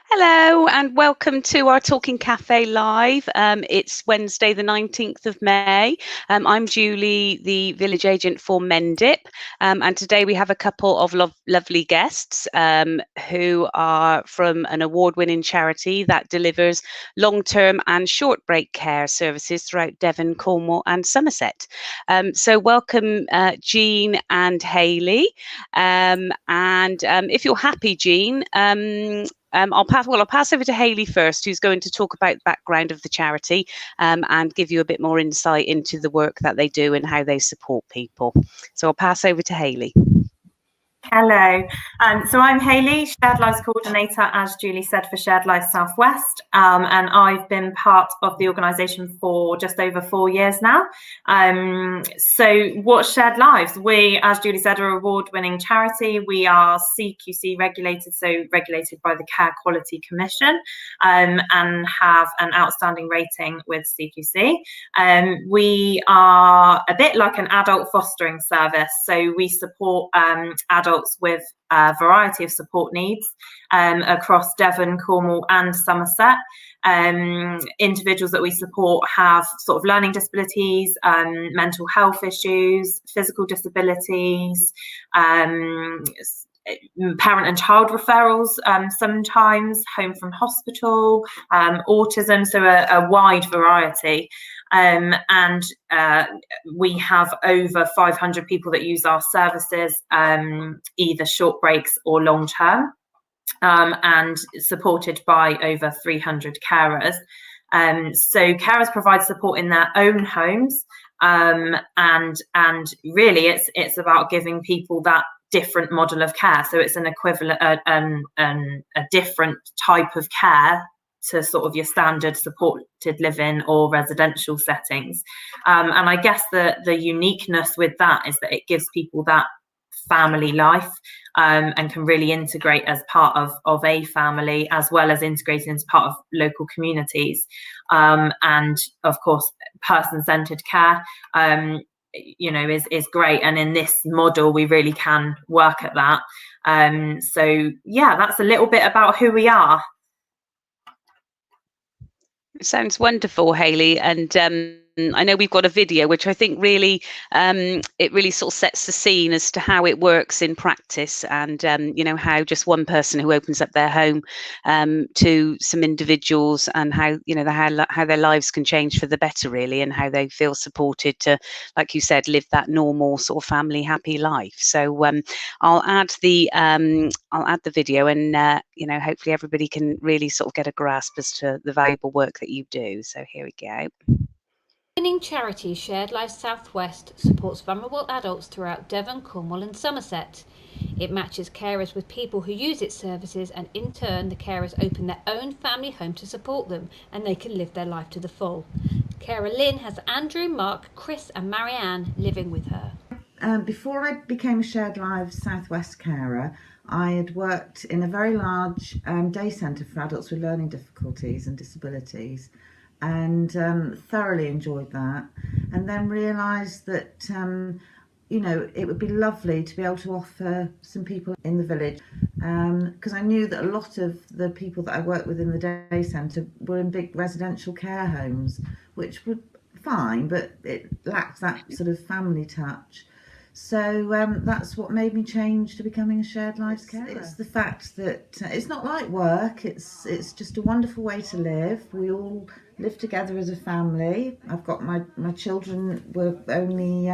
Hello and welcome to our Talking Cafe Live. It's Wednesday the 19th of May. I'm Julie, the village agent for Mendip, and today we have a couple of lovely guests who are from an award-winning charity that delivers long-term and short break care services throughout Devon, Cornwall and Somerset. So welcome Jean and Hayley, and if you're happy, Jean, I'll pass over to Hayley first, who's going to talk about the background of the charity and give you a bit more insight into the work that they do and how they support people. So I'll pass over to Hayley. Hello, so I'm Hayley, Shared Lives Coordinator, as Julie said, for Shared Lives South West, and I've been part of the organisation for just over 4 years now. So what's Shared Lives? We, as Julie said, are an award-winning charity. We are CQC regulated, so regulated by the Care Quality Commission, and have an outstanding rating with CQC. We are a bit like an adult fostering service, so we support adults with a variety of support needs across Devon, Cornwall and Somerset. Individuals that we support have sort of learning disabilities, mental health issues, physical disabilities, parent and child referrals, sometimes home from hospital, autism, so a wide variety. And we have over 500 people that use our services, either short breaks or long term, and supported by over 300 carers. So carers provide support in their own homes, and really it's about giving people that different model of care. So it's an equivalent, a different type of care to sort of your standard supported living or residential settings. And I guess the uniqueness with that is that it gives people that family life, and can really integrate as part of a family, as well as integrating as part of local communities. And of course, person-centered care, is great. And in this model, we really can work at that. So yeah, that's a little bit about who we are. Sounds wonderful, Hayley, and I know we've got a video which I think really it really sort of sets the scene as to how it works in practice, and how just one person who opens up their home to some individuals, and how how their lives can change for the better, really, and how they feel supported to, like you said, live that normal sort of family happy life. So I'll add the video, and hopefully everybody can really sort of get a grasp as to the valuable work that you do. So here we go. Winning charity Shared Lives South West supports vulnerable adults throughout Devon, Cornwall and Somerset. It matches carers with people who use its services, and in turn the carers open their own family home to support them, and they can live their life to the full. Carer Lynn has Andrew, Mark, Chris and Marianne living with her. Before I became a Shared Lives South West carer, I had worked in a very large day centre for adults with learning difficulties and disabilities, and thoroughly enjoyed that, and then realised that it would be lovely to be able to offer some people in the village, because I knew that a lot of the people that I worked with in the day centre were in big residential care homes, which were fine, but it lacked that sort of family touch. So that's what made me change to becoming a Shared Lives carer. It's the fact that it's not like work, it's just a wonderful way to live. We all live together as a family. I've got my children were only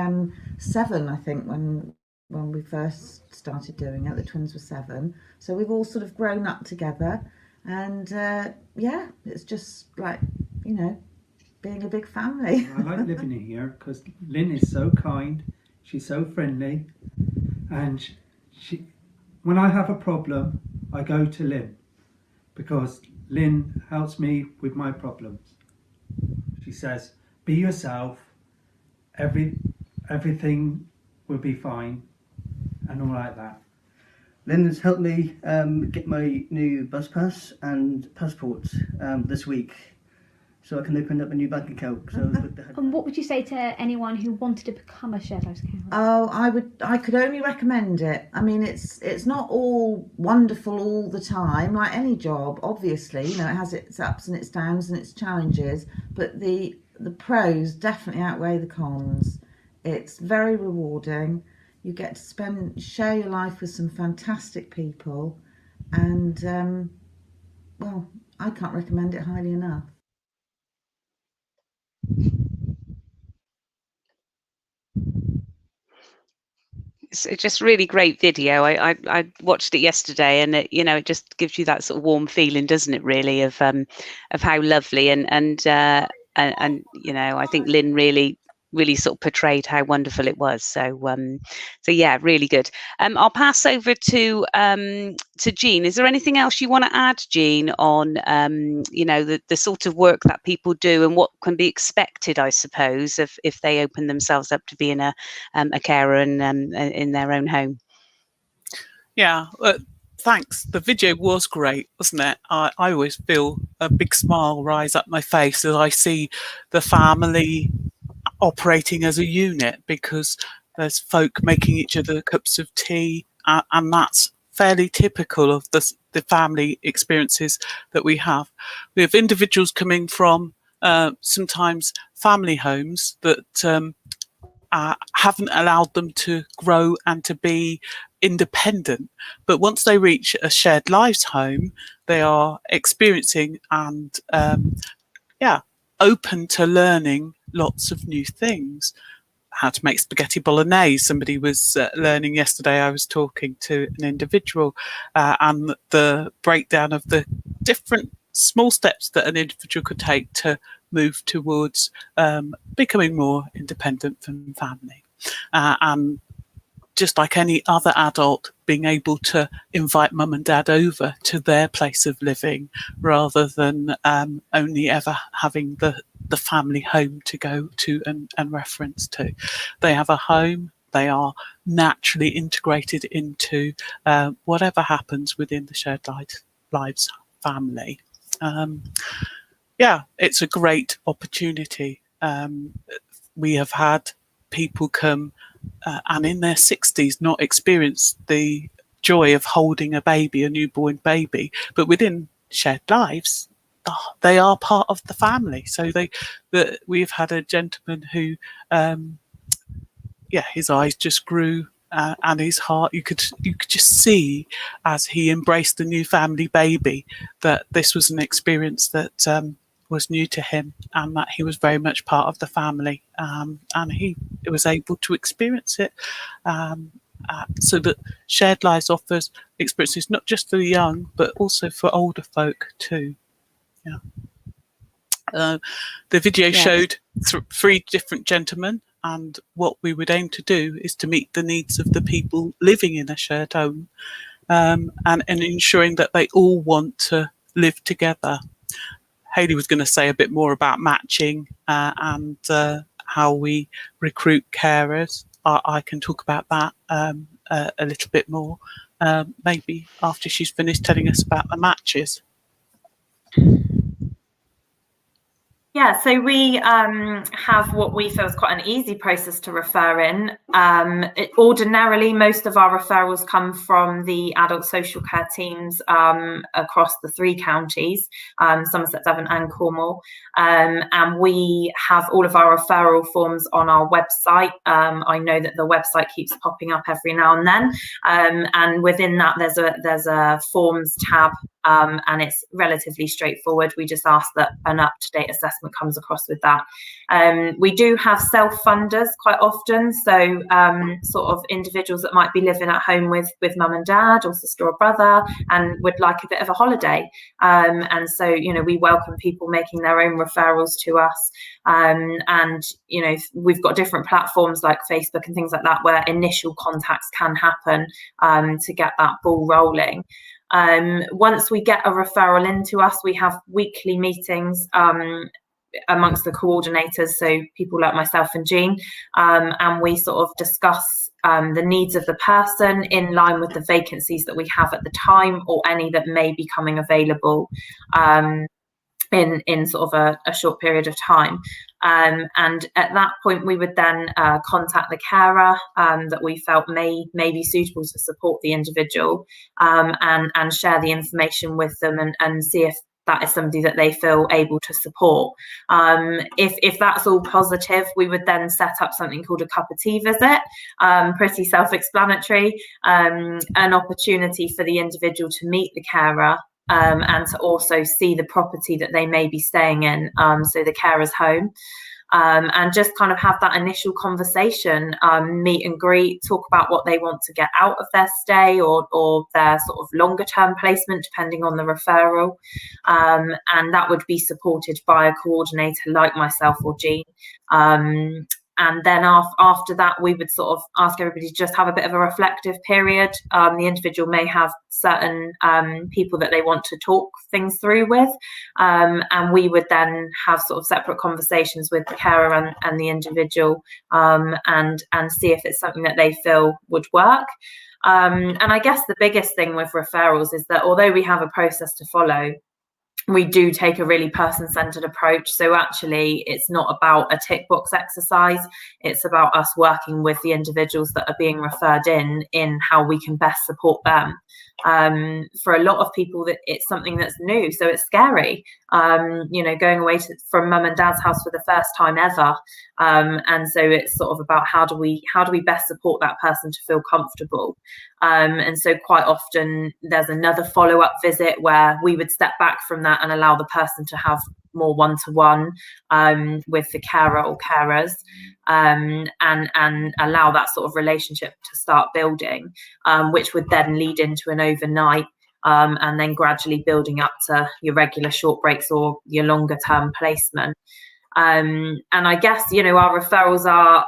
7, I think, when we first started doing it. The twins were 7. So we've all sort of grown up together, and yeah, it's just like, being a big family. I like living here because Lynn is so kind. She's so friendly, and when I have a problem, I go to Lynn, because Lynn helps me with my problems. She says, be yourself, everything will be fine, and all like that. Lynn has helped me get my new bus pass and passport this week. so I can open up a new bank account. So And what would you say to anyone who wanted to become a shared lives carer? Oh, I could only recommend it. I mean, it's not all wonderful all the time, like any job. Obviously, you know, it has its ups and its downs and its challenges, but the pros definitely outweigh the cons. It's very rewarding. You get to share your life with some fantastic people, and well, I can't recommend it highly enough. It's just really great video. I watched it yesterday, and it just gives you that sort of warm feeling, doesn't it? Really, of how lovely and I think Lynn really sort of portrayed how wonderful it was. So yeah, really good. I'll pass over to Jean. Is there anything else you want to add, Jean, on the sort of work that people do and what can be expected, I suppose, if they open themselves up to being a carer and in their own home? Yeah. Thanks. The video was great, wasn't it? I always feel a big smile rise up my face as I see the family operating as a unit, because there's folk making each other cups of tea, and that's fairly typical of the family experiences that we have. We have individuals coming from sometimes family homes that haven't allowed them to grow and to be independent. But once they reach a shared lives home, they are experiencing and open to learning lots of new things. How to make spaghetti bolognese. Somebody was learning yesterday. I was talking to an individual and the breakdown of the different small steps that an individual could take to move towards becoming more independent from family. And just like any other adult, being able to invite mum and dad over to their place of living rather than only ever having the family home to go to and reference to. They have a home. They are naturally integrated into whatever happens within the shared lives family. It's a great opportunity. We have had people come and in their 60s not experience the joy of holding a newborn baby, but within shared lives, they are part of the family. So we've had a gentleman who, his eyes just grew and his heart. You could just see as he embraced the new family baby that this was an experience that was new to him, and that he was very much part of the family, and he was able to experience it. So that shared lives offers experiences not just for the young, but also for older folk too. The video showed 3 different gentlemen, and what we would aim to do is to meet the needs of the people living in a shared home, and ensuring that they all want to live together. Hayley was going to say a bit more about matching and how we recruit carers. I can talk about that a little bit more, maybe after she's finished telling us about the matches. Yeah, so we have what we feel is quite an easy process to refer in. Ordinarily, most of our referrals come from the adult social care teams across the 3 counties, Somerset, Devon and Cornwall. And we have all of our referral forms on our website. I know that the website keeps popping up every now and then. And within that, there's a forms tab, and it's relatively straightforward. We just ask that an up-to-date assessment comes across with that. We do have self-funders quite often, so sort of individuals that might be living at home with mum and dad or sister or brother and would like a bit of a holiday, and so we welcome people making their own referrals to us, and we've got different platforms like Facebook and things like that where initial contacts can happen to get that ball rolling. Once we get a referral into us, we have weekly meetings amongst the coordinators, so people like myself and Jean, and we sort of discuss the needs of the person in line with the vacancies that we have at the time or any that may be coming available. in sort of a short period of time. And at that point, we would then contact the carer that we felt may be suitable to support the individual, and share the information with them, and see if that is somebody that they feel able to support. If that's all positive, we would then set up something called a cup of tea visit, pretty self-explanatory, an opportunity for the individual to meet the carer, and to also see the property that they may be staying in, so the carer's home. And just kind of have that initial conversation, meet and greet, talk about what they want to get out of their stay, or their sort of longer term placement, depending on the referral. And that would be supported by a coordinator like myself or Jean. And then after that, we would sort of ask everybody to just have a bit of a reflective period. The individual may have certain people that they want to talk things through with, and we would then have sort of separate conversations with the carer and the individual, and see if it's something that they feel would work. And I guess the biggest thing with referrals is that although we have a process to follow, we do take a really person-centered approach. So actually, it's not about a tick box exercise. It's about us working with the individuals that are being referred in how we can best support them. For a lot of people, that it's something that's new, so it's scary. Going away from mum and dad's house for the first time ever, and so it's sort of about how do we best support that person to feel comfortable. And so quite often there's another follow-up visit where we would step back from that and allow the person to have more one-to-one with the carer or carers, and allow that sort of relationship to start building, which would then lead into an overnight, and then gradually building up to your regular short breaks or your longer term placement. And I guess, our referrals are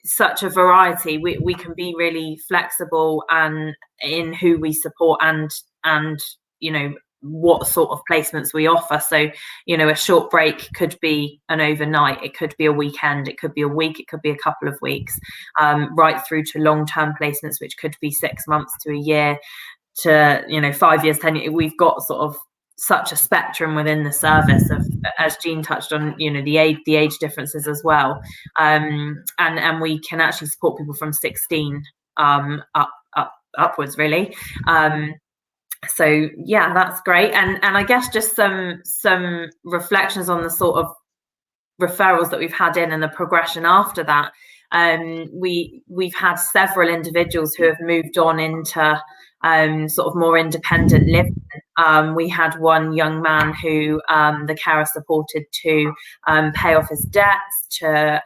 such a variety. We can be really flexible and in who we support and what sort of placements we offer. So a short break could be an overnight, it could be a weekend, it could be a week, it could be a couple of weeks, right through to long-term placements, which could be 6 months to a year to 5 years, 10 years. We've got sort of such a spectrum within the service of, as Jean touched on, the age differences as well, and we can actually support people from 16 upwards, really. So yeah, that's great. And I guess just some reflections on the sort of referrals that we've had in and the progression after that. We've had several individuals who have moved on into sort of more independent living. We had one young man who the carer supported to pay off his debts, to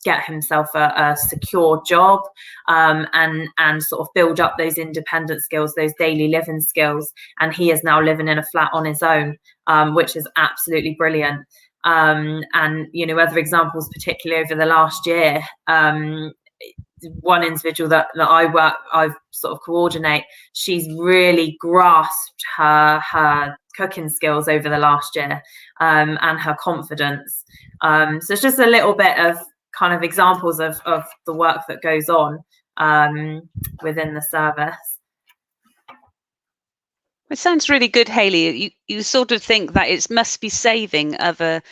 get himself a secure job, and sort of build up those independent skills, those daily living skills. And he is now living in a flat on his own, which is absolutely brilliant. And other examples, particularly over the last year, one individual that I sort of coordinate, she's really grasped her cooking skills over the last year, and her confidence. So it's just a little bit of kind of examples of the work that goes on within the service. It sounds really good, Hayley. You sort of think that it must be saving other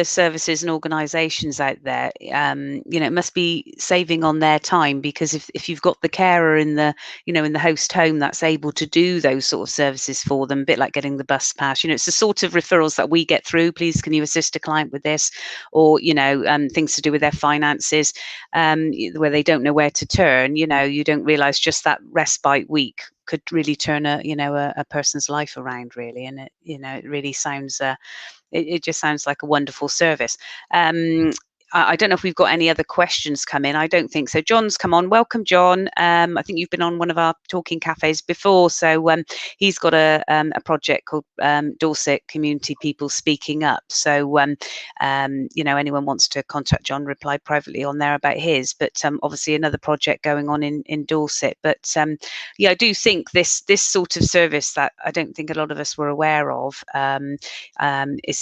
services and organisations out there. It must be saving on their time, because if you've got the carer in the in the host home that's able to do those sort of services for them, a bit like getting the bus pass. It's the sort of referrals that we get through. Please, can you assist a client with this, or things to do with their finances, where they don't know where to turn. You don't realise just that respite week could really turn a person's life around, really. And it really sounds it just sounds like a wonderful service. I don't know if we've got any other questions come in. I don't think so. John's come on. Welcome, John. I think you've been on one of our talking cafes before. So he's got a project called Dorset Community People Speaking Up. So anyone wants to contact John, reply privately on there about his. But obviously another project going on in Dorset. But I do think this sort of service that I don't think a lot of us were aware of,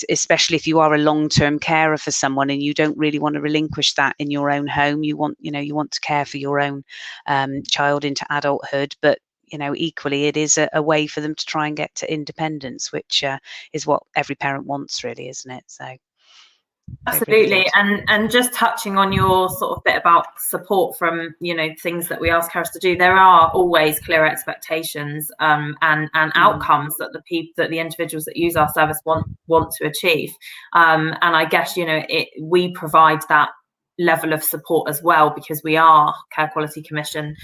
especially if you are a long-term carer for someone and you don't really want to relinquish that in your own home. You want to care for your own child into adulthood, but equally it is a way for them to try and get to independence, which is what every parent wants, really, isn't it? So absolutely. And just touching on your sort of bit about support from things that we ask carers to do, there are always clear expectations and outcomes that the individuals that use our service want to achieve, and I guess we provide that level of support as well, because we are Care Quality Commission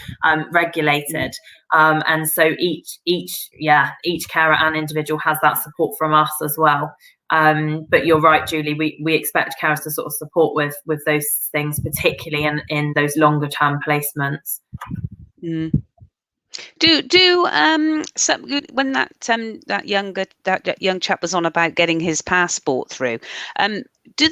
regulated, and so each carer and individual has that support from us as well. But you're right, Julie, we expect carers to sort of support with those things, particularly in those longer term placements. So when that young chap was on about getting his passport through, do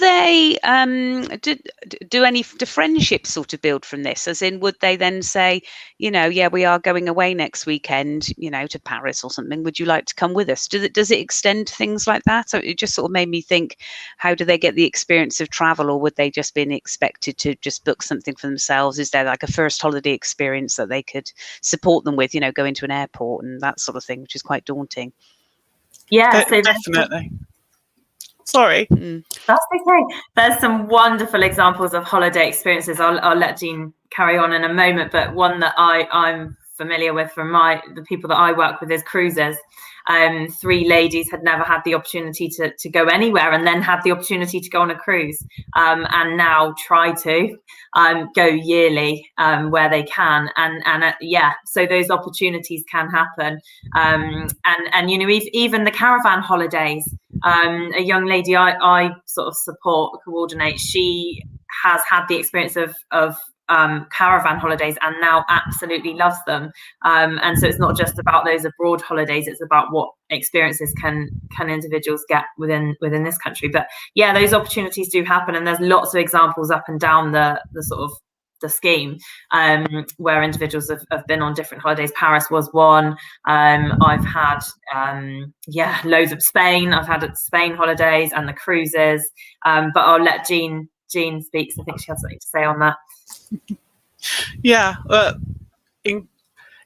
friendships sort of build from this? As in, would they then say, yeah, we are going away next weekend, to Paris or something. Would you like to come with us? Does it extend to things like that? So it just sort of made me think, how do they get the experience of travel, or would they just be expected to just book something for themselves? Is there like a first holiday experience that they could support them with, going to an airport and that sort of thing, which is quite daunting? Yeah, so definitely. Sorry. That's okay. There's some wonderful examples of holiday experiences. I'll let Jean carry on in a moment, but one that I'm familiar with from the people that I work with is cruises. 3 ladies had never had the opportunity to go anywhere, and then had the opportunity to go on a cruise, and now try to go yearly where they can, and so those opportunities can happen, and even the caravan holidays. A young lady I sort of coordinate, she has had the experience of caravan holidays and now absolutely loves them, and so it's not just about those abroad holidays, it's about what experiences can individuals get within this country. But yeah, those opportunities do happen, and there's lots of examples up and down the sort of the scheme, where individuals have been on different holidays. Paris was one. I've had loads of Spain. I've had Spain holidays and the cruises, but I'll let Jean speak. I think she has something to say on that. Yeah,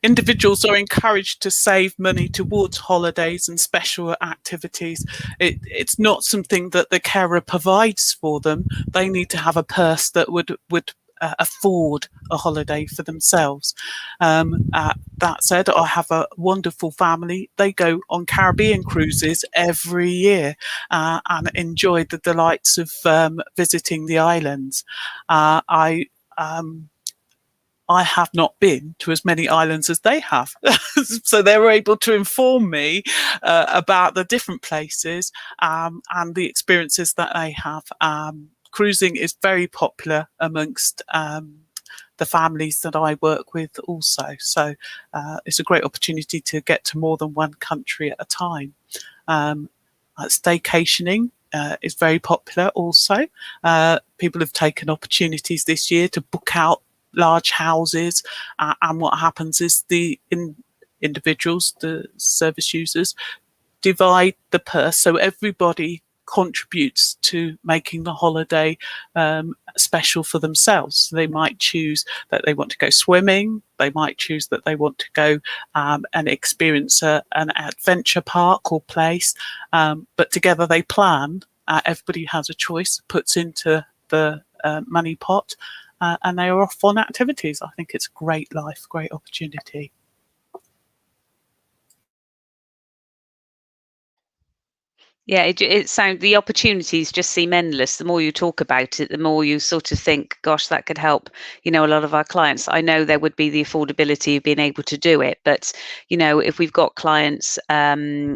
individuals are encouraged to save money towards holidays and special activities. It's not something that the carer provides for them. They need to have a purse that would afford a holiday for themselves. That said, I have a wonderful family. They go on Caribbean cruises every year and enjoy the delights of visiting the islands. I have not been to as many islands as they have. So they were able to inform me about the different places and the experiences that they have. Cruising is very popular amongst the families that I work with also. So it's a great opportunity to get to more than one country at a time. Staycationing is very popular also. People have taken opportunities this year to book out large houses, and what happens is the individuals, the service users, divide the purse, so everybody contributes to making the holiday special for themselves. So they might choose that they want to go swimming, they might choose that they want to go and experience an adventure park or place, but together they plan. Everybody has a choice, puts into the money pot, and they are off on activities. I think it's a great life, great opportunity. Yeah, it sounds, the opportunities just seem endless. The more you talk about it, the more you sort of think, gosh, that could help, a lot of our clients. I know there would be the affordability of being able to do it, but, if we've got clients, who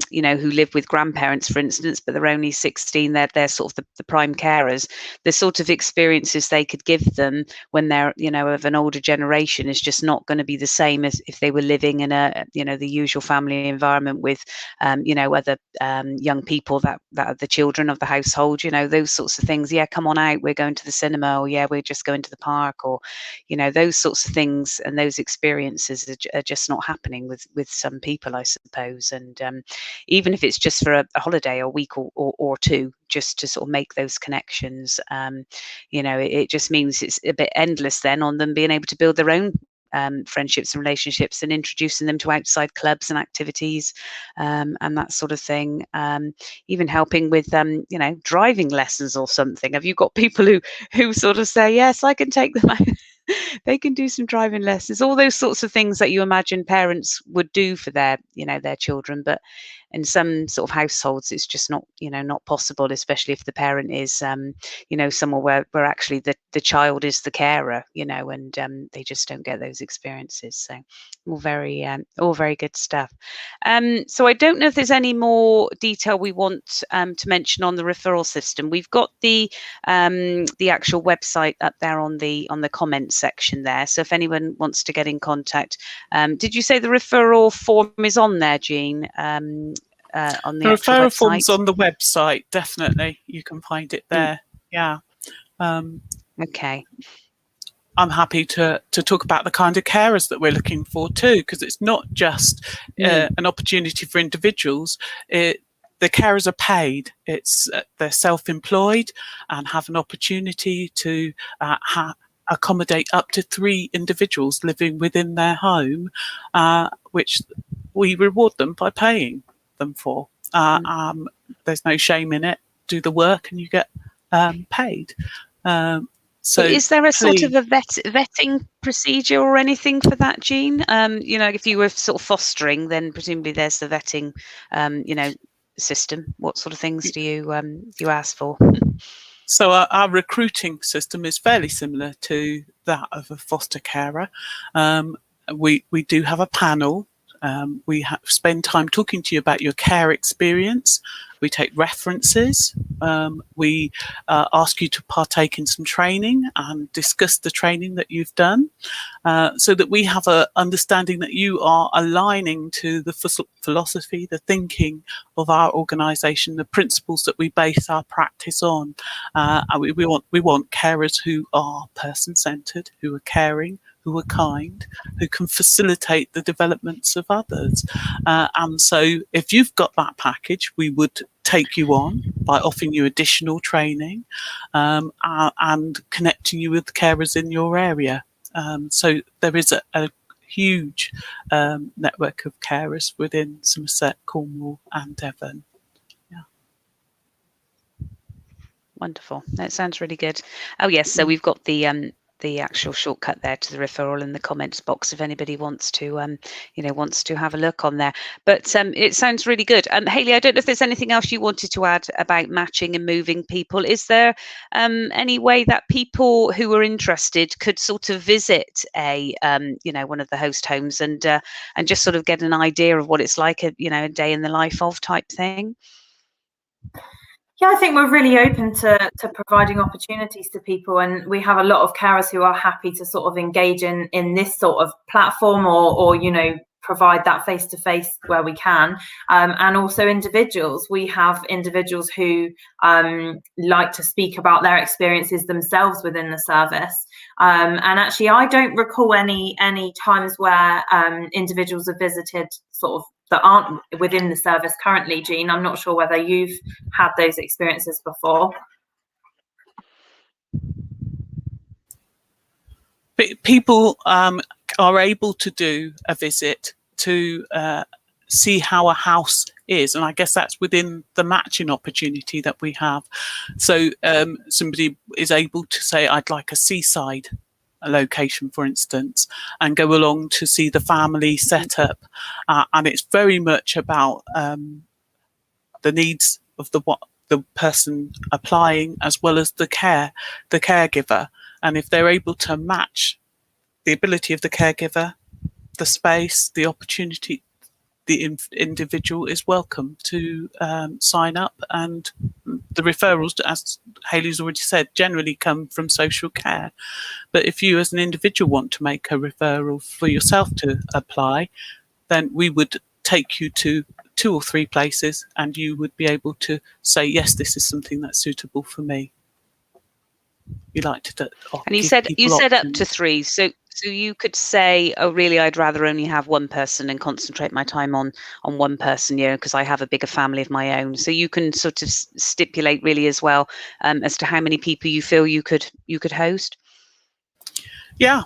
live with grandparents, for instance, but they're only 16, they're sort of the prime carers, the sort of experiences they could give them when they're, of an older generation is just not going to be the same as if they were living in a, the usual family environment with, other young people that are the children of the household, those sorts of things. Yeah, come on out, we're going to the cinema, or yeah, we're just going to the park, or those sorts of things, and those experiences are just not happening with some people, I suppose. And even if it's just for a holiday, a week or two, just to sort of make those connections, it just means it's a bit endless then on them being able to build their own friendships and relationships, and introducing them to outside clubs and activities, and that sort of thing. Even helping with driving lessons or something. Have you got people who sort of say, yes, I can take them out? They can do some driving lessons, all those sorts of things that you imagine parents would do for their children, but in some sort of households it's just not possible, especially if the parent is somewhere where actually the child is the carer, and they just don't get those experiences. So all very good stuff. So I don't know if there's any more detail we want to mention on the referral system. We've got the actual website up there on the comments section there. So if anyone wants to get in contact, did you say the referral form is on there, Jean? On the referral website? form's on the website, definitely. You can find it there. Yeah. Okay. I'm happy to talk about the kind of carers that we're looking for too, because it's not just an opportunity for individuals. The carers are paid. It's they're self-employed and have an opportunity to accommodate up to 3 individuals living within their home, which we reward them by paying them for. There's no shame in it. Do the work and you get paid. So is there a sort of a vetting procedure or anything for that, Jean? If you were sort of fostering, then presumably there's the vetting, system. What sort of things do you ask for? So our recruiting system is fairly similar to that of a foster carer. We do have a panel. We spend time talking to you about your care experience. We take references. We ask you to partake in some training and discuss the training that you've done, so that we have an understanding that you are aligning to the philosophy, the thinking of our organisation, the principles that we base our practice on. And we want carers who are person-centred, who are caring, who are kind, who can facilitate the developments of others. And so if you've got that package, we would take you on by offering you additional training and connecting you with carers in your area. So there is a huge network of carers within Somerset, Cornwall and Devon. Yeah. Wonderful. That sounds really good. Oh yes, so we've got the actual shortcut there to the referral in the comments box if anybody wants to have a look on there. But it sounds really good. Hayley, I don't know if there's anything else you wanted to add about matching and moving people. Is there any way that people who are interested could sort of visit one of the host homes and just sort of get an idea of what it's like a day in the life of type thing? Yeah, I think we're really open to providing opportunities to people, and we have a lot of carers who are happy to sort of engage in this sort of platform or provide that face-to-face where we can, and also individuals. We have individuals who like to speak about their experiences themselves within the service, and actually I don't recall any times where individuals have visited sort of that aren't within the service currently. Jean, I'm not sure whether you've had those experiences before. People are able to do a visit to see how a house is, and I guess that's within the matching opportunity that we have. So somebody is able to say, I'd like a seaside location, for instance, and go along to see the family setup, and it's very much about the needs of the person applying as well as the caregiver. And if they're able to match the ability of the caregiver, the space, the opportunity, the individual is welcome to sign up. And the referrals, as Hayley's already said, generally come from social care. But if you as an individual want to make a referral for yourself to apply, then we would take you to 2 or 3 places and you would be able to say, yes, this is something that's suitable for me. We like to and you said up to 3, so you could say, oh really, I'd rather only have one person and concentrate my time on one person, because I have a bigger family of my own. So you can sort of stipulate really as well as to how many people you feel you could host. Yeah,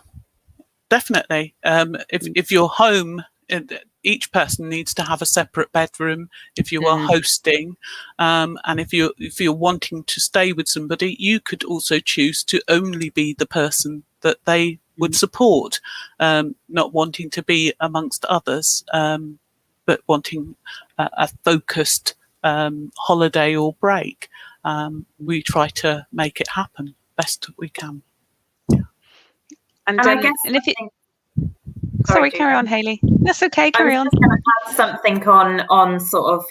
definitely. If you're home, each person needs to have a separate bedroom. If you are hosting, and if you're wanting to stay with somebody, you could also choose to only be the person that they would support, not wanting to be amongst others, but wanting a focused holiday or break. We try to make it happen best we can. And I guess, and if it, sorry, carry on, Hayley. That's okay. Carry on. I was just going to add something on sort of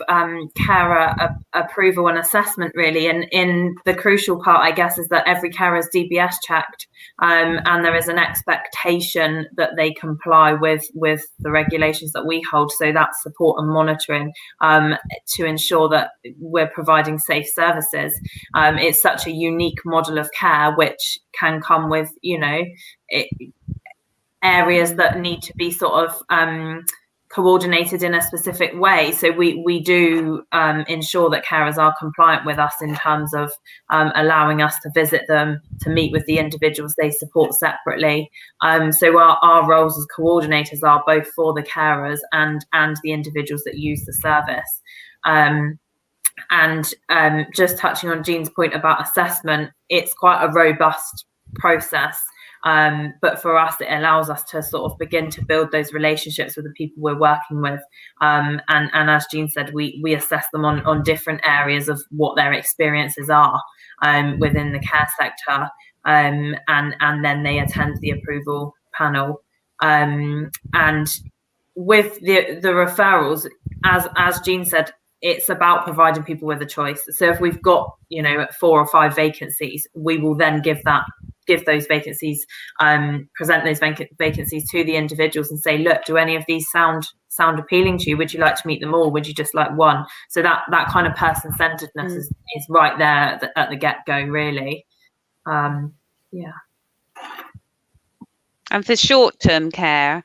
carer approval and assessment, really. And in the crucial part, I guess, is that every carer is DBS checked, and there is an expectation that they comply with the regulations that we hold. So that's support and monitoring to ensure that we're providing safe services. It's such a unique model of care, which can come with, areas that need to be sort of coordinated in a specific way. So we do ensure that carers are compliant with us in terms of allowing us to visit them, to meet with the individuals they support separately. So our roles as coordinators are both for the carers and the individuals that use the service. And just touching on Jean's point about assessment, it's quite a robust process. But for us, it allows us to sort of begin to build those relationships with the people we're working with. And as Jean said, we assess them on different areas of what their experiences are within the care sector. And then they attend the approval panel. And with the referrals, as Jean said, it's about providing people with a choice. So if we've got 4 or 5 vacancies, we will then give those vacancies, present those vacancies to the individuals and say, look, do any of these sound appealing to you? Would you like to meet them all? Would you just like one? So that kind of person-centeredness is right there at the get-go, really. Yeah. And for short-term care,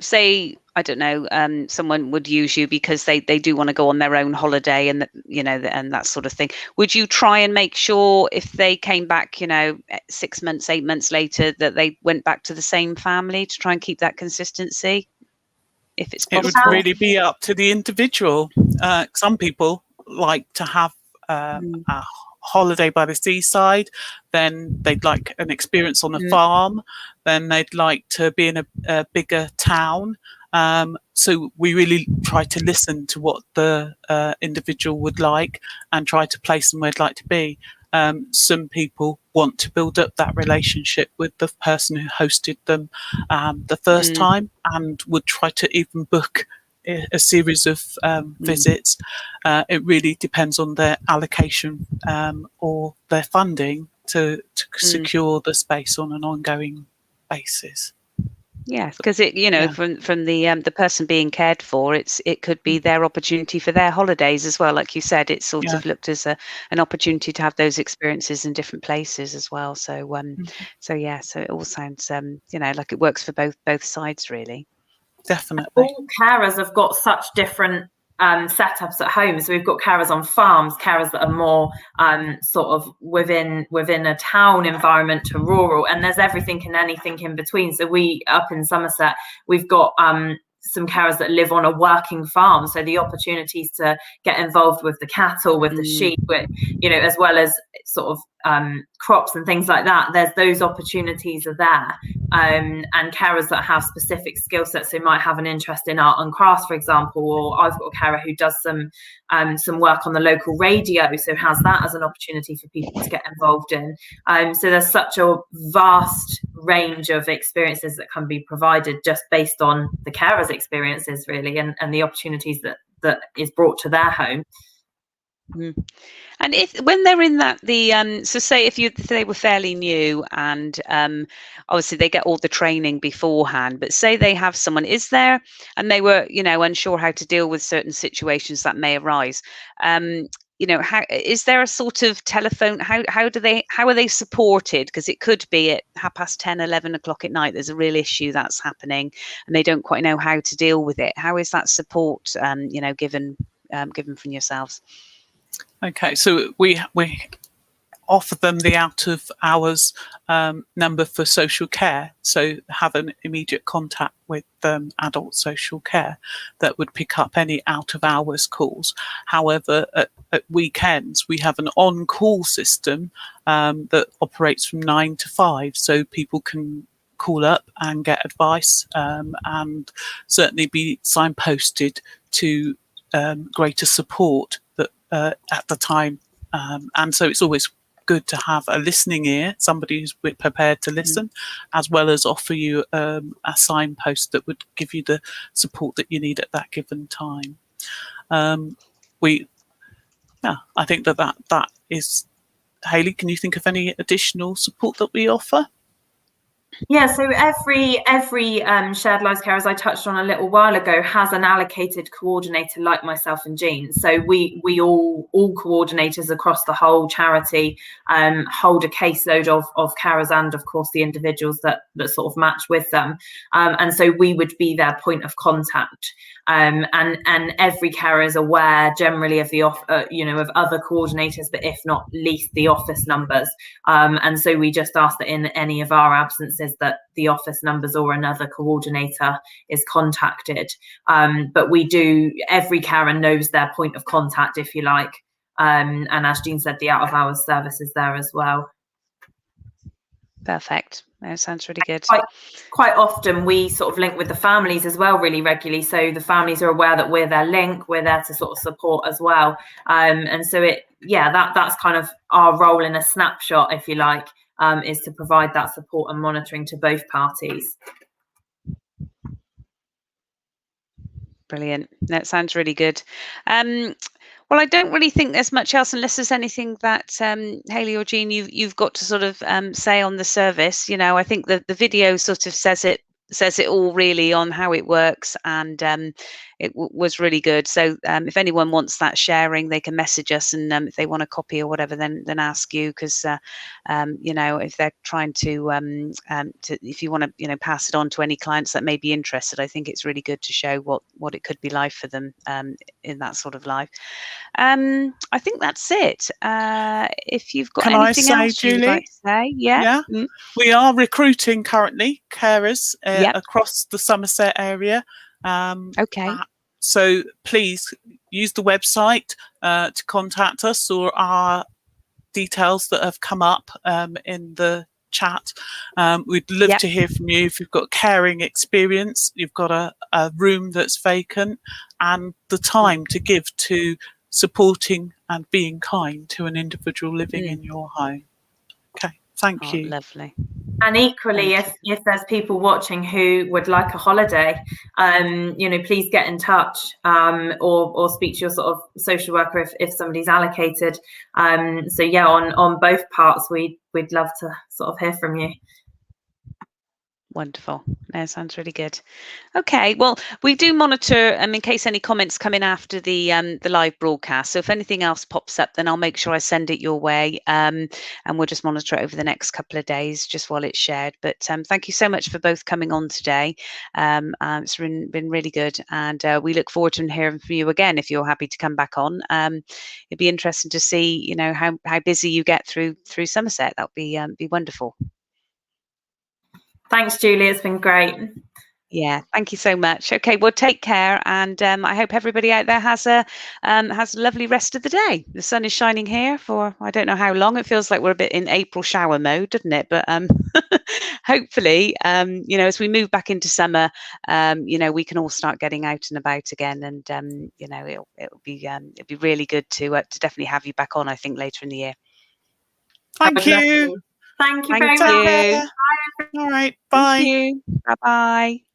say, I don't know, someone would use you because they do want to go on their own holiday and and that sort of thing. Would you try and make sure if they came back, 6 months, 8 months later, that they went back to the same family to try and keep that consistency, if it's possible? It would really be up to the individual. Some people like to have a holiday by the seaside, then they'd like an experience on a farm, then they'd like to be in a bigger town. So we really try to listen to what the individual would like and try to place them where they'd like to be. Some people want to build up that relationship with the person who hosted them the first time and would try to even book a series of visits. It really depends on their allocation or their funding to secure the space on an ongoing basis. Yes, because from the person being cared for, it could be their opportunity for their holidays as well. Like you said, it's sort of looked as an opportunity to have those experiences in different places as well. So so it all sounds like it works for both sides, really. Definitely. All carers have got such different setups at home. So we've got carers on farms, carers that are more sort of within a town environment to rural, and there's everything and anything in between. So we up in Somerset, we've got some carers that live on a working farm, so the opportunities to get involved with the cattle, with the sheep, with, as well as sort of crops and things like that. There's those opportunities are there. And carers that have specific skill sets, who might have an interest in art and crafts, for example, or I've got a carer who does some work on the local radio, so has that as an opportunity for people to get involved in. So there's such a vast range of experiences that can be provided just based on the carers' experiences, really, and the opportunities that is brought to their home. And when they're in so say if they were fairly new and obviously they get all the training beforehand, but say they have someone and they were unsure how to deal with certain situations that may arise, how is there a sort of telephone, how are they supported? Because it could be at 10:30, 11 o'clock at night there's a real issue that's happening and they don't quite know how to deal with it. How is that support given from yourselves? Okay, so we offer them the out of hours number for social care, so have an immediate contact with adult social care that would pick up any out of hours calls. However, at weekends we have an on-call system that operates from 9 to 5, so people can call up and get advice, and certainly be signposted to greater support that at the time. And so it's always good to have a listening ear, somebody who's prepared to listen, as well as offer you a signpost that would give you the support that you need at that given time. I think that is. Hayley, can you think of any additional support that we offer? Yeah, so every shared lives care, as I touched on a little while ago, has an allocated coordinator like myself and Jean. So we all coordinators across the whole charity hold a caseload of carers and of course the individuals that sort of match with them, and so we would be their point of contact. And every carer is aware generally of the of other coordinators, but if not least the office numbers. And so we just ask that in any of our absences that the office numbers or another coordinator is contacted. But every carer knows their point of contact, if you like. And as Jean said, the out of hours service is there as well. Perfect. That sounds really good. Quite often we sort of link with the families as well really regularly, so the families are aware that we're their link, we're there to sort of support as well, and so that's kind of our role in a snapshot, if you like, is to provide that support and monitoring to both parties. Brilliant. That sounds really good. Well, I don't really think there's much else, unless there's anything that Hayley or Jean you've got to sort of say on the service. I think the video sort of says it all really on how it works, and it was really good. So if anyone wants that sharing, they can message us, and if they want a copy or whatever, then ask you, because if they're trying to if you want to pass it on to any clients that may be interested, I think it's really good to show what it could be like for them in that sort of life. I think that's it. If you've got anything else, Julie, you'd like to say, yeah. We are recruiting currently carers across the Somerset area. Okay. So please use the website to contact us, or our details that have come up in the chat. We'd love to hear from you if you've got caring experience, you've got a room that's vacant, and the time to give to supporting and being kind to an individual living in your home. Okay, thank you. Lovely. And equally, if there's people watching who would like a holiday, please get in touch, or speak to your sort of social worker if somebody's allocated. On both parts, we'd love to sort of hear from you. Wonderful. That sounds really good. Okay, well, we do monitor in case any comments come in after the live broadcast. So if anything else pops up, then I'll make sure I send it your way, and we'll just monitor it over the next couple of days just while it's shared. But thank you so much for both coming on today. It's been really good, and we look forward to hearing from you again if you're happy to come back on. It'd be interesting to see, how busy you get through Somerset. That would be wonderful. Thanks, Julie. It's been great. Yeah, thank you so much. Okay, well, take care, and I hope everybody out there has a lovely rest of the day. The sun is shining here for I don't know how long. It feels like we're a bit in April shower mode, doesn't it? But hopefully, as we move back into summer, we can all start getting out and about again, and it'll be really good to definitely have you back on, I think, later in the year. Thank you. Thank you very much. All right. Bye. Thank you. Bye-bye.